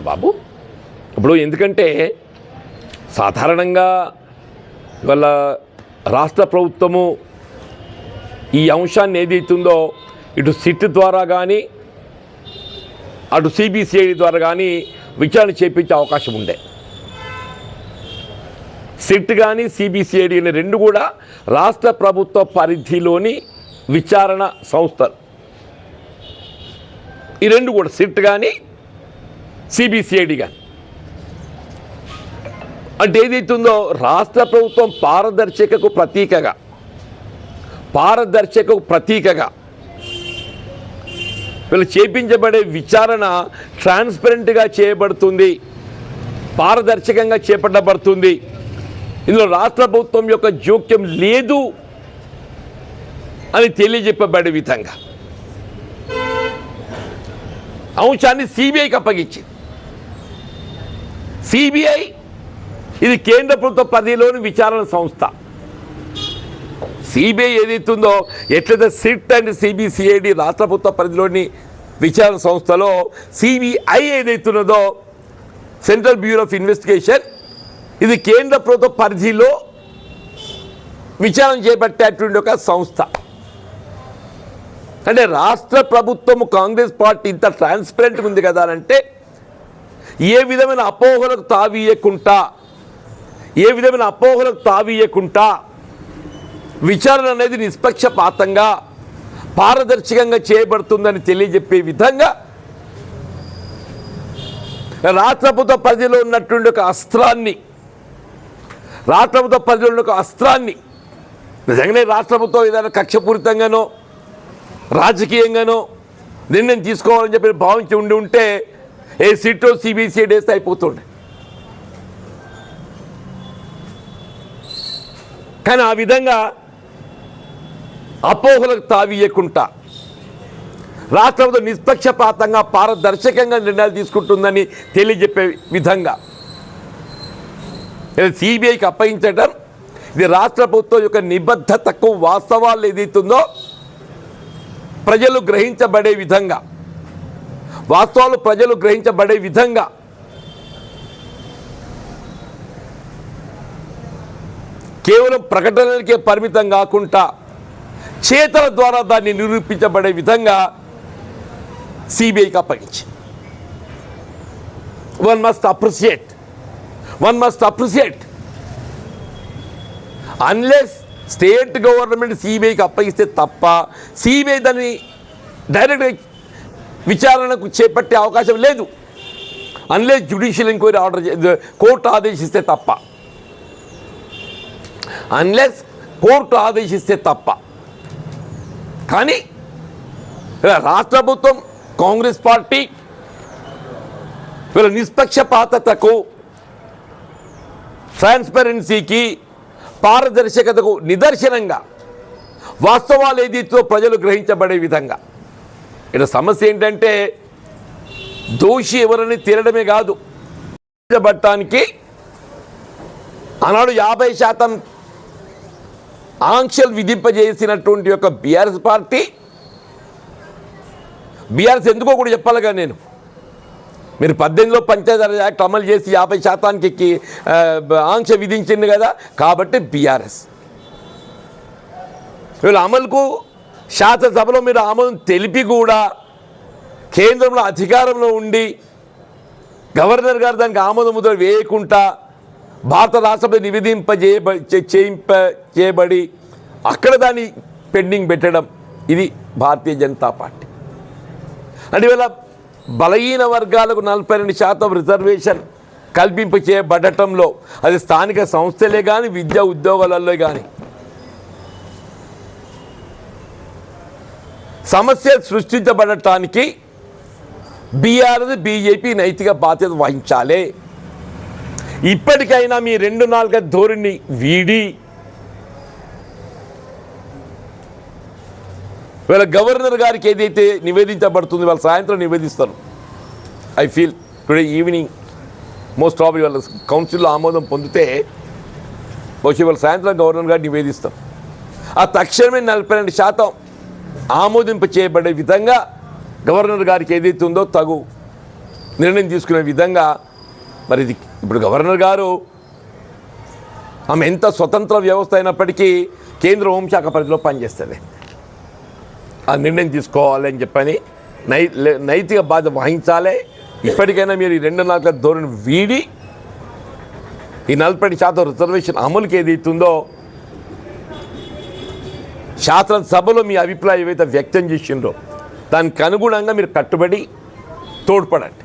బాబు ఇప్పుడు ఎందుకంటే సాధారణంగా ఇవాళ రాష్ట్ర ప్రభుత్వము ఈ అంశాన్ని ఏదైతుందో ఇటు సిట్ ద్వారా కానీ అటు సిబిసిఐడి ద్వారా కానీ విచారణ చేపించే అవకాశం ఉండే. సిట్ కానీ సిబిసిఐడి అనే రెండు కూడా రాష్ట్ర ప్రభుత్వ పరిధిలోని విచారణ సంస్థలు. ఈ రెండు కూడా సిట్ కానీ సిబిసిఐడి కానీ అంటే ఏదైతుందో రాష్ట్ర ప్రభుత్వం పారదర్శకకు ప్రతీకగా వీళ్ళు చేపించబడే విచారణ ట్రాన్స్పరెంట్గా చేయబడుతుంది, పారదర్శకంగా చేపట్టబడుతుంది. ఇందులో రాష్ట్ర ప్రభుత్వం యొక్క జోక్యం లేదు అని తెలియజెప్పబడే విధంగా అంశాన్ని సిబిఐకి అప్పగించింది. సిబిఐ ఇది కేంద్ర ప్రభుత్వ పరిధిలోని విచారణ సంస్థ. సిబిఐ ఏదైతుందో ఎట్లయితే సిట్ అండ్ సిబిసిఐడి రాష్ట్ర ప్రభుత్వ పరిధిలోని విచారణ సంస్థలో సిబిఐ ఏదైతున్నదో సెంట్రల్ బ్యూరో ఆఫ్ ఇన్వెస్టిగేషన్ ఇది కేంద్ర ప్రభుత్వ పరిధిలో విచారణ చేపట్టేటువంటి ఒక సంస్థ. అంటే రాష్ట్ర ప్రభుత్వము కాంగ్రెస్ పార్టీ ఇంత ట్రాన్స్పరెంట్గా ఉంది కదా అంటే ఏ విధమైన అపోహలకు తావీయకుండా విచారణ అనేది నిష్పక్షపాతంగా పారదర్శకంగా చేయబడుతుందని తెలియజెప్పే విధంగా రాష్ట్ర ప్రభుత్వ పరిధిలో ఉన్నటువంటి ఒక అస్త్రాన్ని నిజంగానే రాష్ట్ర ప్రభుత్వం ఏదైనా కక్షపూరితంగానో రాజకీయంగానో నిర్ణయం తీసుకోవాలని చెప్పి భావించి ఉంటే ఏ సిట్టో సిబిసిఐడి వేస్తే అయిపోతుండే. కానీ ఆ విధంగా అపోహలకు తావీయకుండా రాష్ట్ర ప్రభుత్వం నిష్పక్షపాతంగా పారదర్శకంగా నిర్ణయాలు తీసుకుంటుందని తెలియజెప్పే విధంగా సిబిఐకి అప్పగించడం ఇది రాష్ట్ర ప్రభుత్వం యొక్క నిబద్ధతకు వాస్తవాలు ఏదైతుందో ప్రజలు గ్రహించబడే విధంగా కేవలం ప్రకటనలకే పరిమితం కాకుండా చేతల ద్వారా దాన్ని నిరూపించబడే విధంగా సిబిఐకి అప్పగించి one must appreciate unless state government సిబిఐకి అప్పగిస్తే తప్ప సిబిఐ దాన్ని డైరెక్ట్గా విచారణకు చేపట్టే అవకాశం లేదు. అన్లెస్ జ్యుడిషియల్ ఎంక్వైరీ కోర్టు ఆదేశిస్తే తప్ప కానీ రాష్ట్ర ప్రభుత్వం కాంగ్రెస్ పార్టీ వీళ్ళ నిష్పక్షపాతతకు ట్రాన్స్పరెన్సీకి పారదర్శకతకు నిదర్శనంగా వాస్తవాలు ఏదైతే ప్రజలు గ్రహించబడే విధంగా. ఇక్కడ సమస్య ఏంటంటే దోషి ఎవరని తేలడమే కాదు, పట్టడానికి ఆనాడు 50% ఆంక్షలు విధింపజేసినటువంటి యొక్క బీఆర్ఎస్ ఎందుకో కూడా చెప్పాలిగా నేను. మీరు 18లో పంచాయతీరాజ్ యాక్ట్ అమలు చేసి 50%కి ఆంక్ష విధించింది కదా, కాబట్టి బీఆర్ఎస్ వీళ్ళ అమలుకు శాసనసభలో మీరు ఆమోదం తెలిపి కూడా కేంద్రంలో అధికారంలో ఉండి గవర్నర్ గారు దానికి ఆమోద ముద్ర వేయకుండా భారత రాష్ట్రపతి చేయబడి అక్కడ దాన్ని పెండింగ్ పెట్టడం ఇది భారతీయ జనతా పార్టీ. అంటే వీళ్ళ బలహీన వర్గాలకు 42% రిజర్వేషన్ కల్పింపు చేయబడటంలో అది స్థానిక సంస్థలే కానీ విద్యా ఉద్యోగాలలో కానీ సమస్య సృష్టించబడటానికి బీఆర్ఎస్ బీజేపీ నైతిక బాధ్యత వహించాలి. ఇప్పటికైనా మీ 2-4 ధోరణి వీడి వీళ్ళ గవర్నర్ గారికి ఏదైతే నివేదించబడుతుంది వాళ్ళు సాయంత్రం నివేదిస్తారు. I feel today evening most probably వాళ్ళ కౌన్సిల్లో ఆమోదం పొందితే బహుశా వాళ్ళ సాయంత్రం గవర్నర్ గారు నివేదిస్తారు. ఆ తక్షణమే 42% ఆమోదింప చేయబడే విధంగా గవర్నర్ గారికి ఏదైతే ఉందో తగు నిర్ణయం తీసుకునే విధంగా మరి ఇది ఇప్పుడు గవర్నర్ గారు ఆమె ఎంత స్వతంత్ర వ్యవస్థ అయినప్పటికీ కేంద్ర హోంశాఖ పరిధిలో పనిచేస్తుంది. ఆ నిర్ణయం తీసుకోవాలి అని చెప్పని నైతిక బాధ్యత వహించాలి. ఇప్పటికైనా మీరు ఈ 2 నాలుగు ధోరణి వీడి ఈ 40% రిజర్వేషన్ అమలుకి ఏదైతుందో శాసనసభలో మీ అభిప్రాయం ఏవైతే వ్యక్తం చేసిండ్రో దానికి అనుగుణంగా మీరు కట్టుబడి తోడ్పడండి.